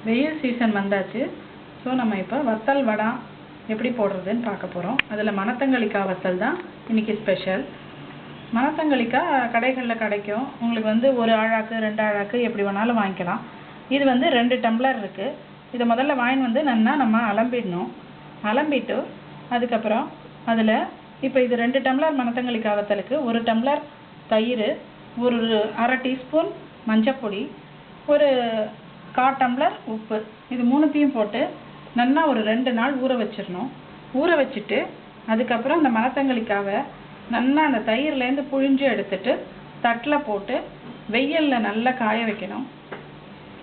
வெயில் சீசன் வந்தாச்சு. ஸோ நம்ம இப்போ வத்தல் வடை எப்படி போடுறதுன்னு பார்க்க போகிறோம். அதில் மணத்தங்காளிக்காய் வத்தல் தான் இன்றைக்கி ஸ்பெஷல். மணத்தங்காளிக்காய் கடைகளில் கிடைக்கும். உங்களுக்கு ஒரு ஆழாக்கு 2 ஆழாக்கு எப்படி வேணாலும் வாங்கிக்கலாம். இது 2 டம்ளர் இருக்குது. இதை முதல்ல வாங்கி நல்லா நம்ம அலம்பிடணும். அலம்பிட்டு அதுக்கப்புறம் அதில் இப்போ இது 2 டம்ளர் மணத்தங்காளிக்காய் வத்தலுக்கு 1 டம்ளர் தயிர், ஒரு அரை டீஸ்பூன் மஞ்சப்பொடி, ஒரு 1/4 டம்ளர் உப்பு, இது 3த்தையும் போட்டு நல்லா ஒரு 2 நாள் ஊற வச்சிடணும். ஊற வச்சுட்டு அதுக்கப்புறம் அந்த மணத்தங்காளிக்காவை நல்லா அந்த தயிர்லேருந்து புழிஞ்சு எடுத்துட்டு தட்டில் போட்டு வெயிலில் நல்லா காய வைக்கணும்.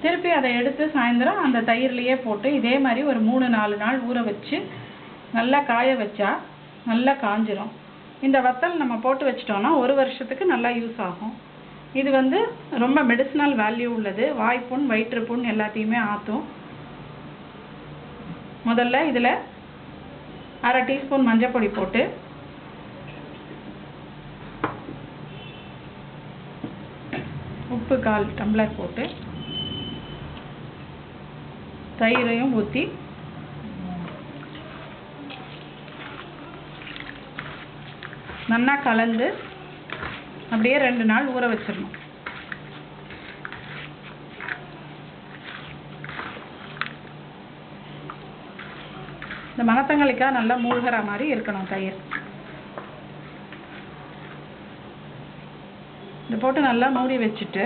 திருப்பி அதை எடுத்து சாயந்தரம் அந்த தயிர்லேயே போட்டு இதே மாதிரி ஒரு 3-4 நாள் ஊற வச்சு நல்லா காய வச்சா நல்லா காஞ்சிரும். இந்த வத்தல் நம்ம போட்டு வச்சிட்டோம்னா 1 வருஷத்துக்கு நல்லா யூஸ் ஆகும். இது ரொம்ப மெடிசினல் வேல்யூ உள்ளது. வாய்ப்புண், வயிற்றுப்புண் எல்லாத்தையுமே ஆற்றும். முதல்ல இதில் அரை டீஸ்பூன் மஞ்சப்பொடி போட்டு உப்பு 1/4 டம்ளர் போட்டு தயிரையும் ஊற்றி நல்லா கலந்து அப்படியே 2 நாள் ஊற வச்சிடணும். இந்த மணத்தங்காளிக்காய் நல்லா மூழ்கிற மாதிரி இருக்கணும் தயிர். இதை போட்டு நல்லா மூடி வச்சுட்டு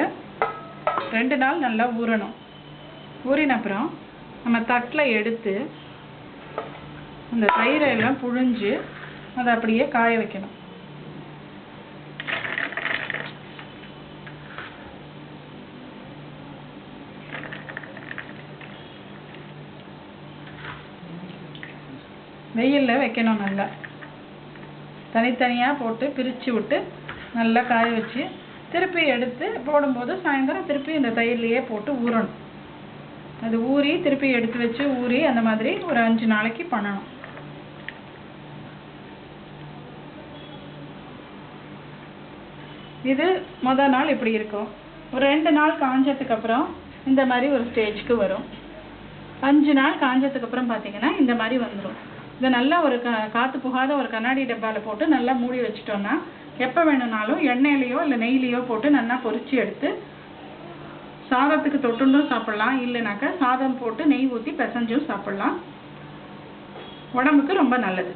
2 நாள் நல்லா ஊறணும். ஊறின அப்புறம் நம்ம தட்டில் எடுத்து அந்த தயிரை எல்லாம் புழிஞ்சு அதை அப்படியே காய வைக்கணும். வெயிலில் வைக்கணும். நல்லா தனித்தனியாக போட்டு பிரித்து விட்டு நல்லா காய வச்சு திருப்பி எடுத்து போடும்போது சாயந்தரம் திருப்பி இந்த தயிர்லேயே போட்டு ஊறணும். அது ஊறி திருப்பி எடுத்து வச்சு ஊறி அந்த மாதிரி ஒரு 5 நாளைக்கு பண்ணணும். இது முதல் நாள் இப்படி இருக்கும். ஒரு 2 நாள் காஞ்சதுக்கப்புறம் இந்த மாதிரி ஒரு ஸ்டேஜ்க்கு வரும். 5 நாள் காஞ்சதுக்கப்புறம் பார்த்தீங்கன்னா இந்த மாதிரி வந்துடும். இதை நல்லா ஒரு காற்று புகாத ஒரு கண்ணாடி டப்பாவில் போட்டு நல்லா மூடி வச்சிட்டோம்னா எப்போ வேணும்னாலும் எண்ணெயிலையோ இல்லை நெய்லையோ போட்டு நல்லா பொரிச்சு எடுத்து சாதத்துக்கு தொட்டுண்டும் சாப்பிட்லாம். இல்லைனாக்கா சாதம் போட்டு நெய் ஊற்றி பிசைஞ்சும் சாப்பிட்லாம். உடம்புக்கு ரொம்ப நல்லது.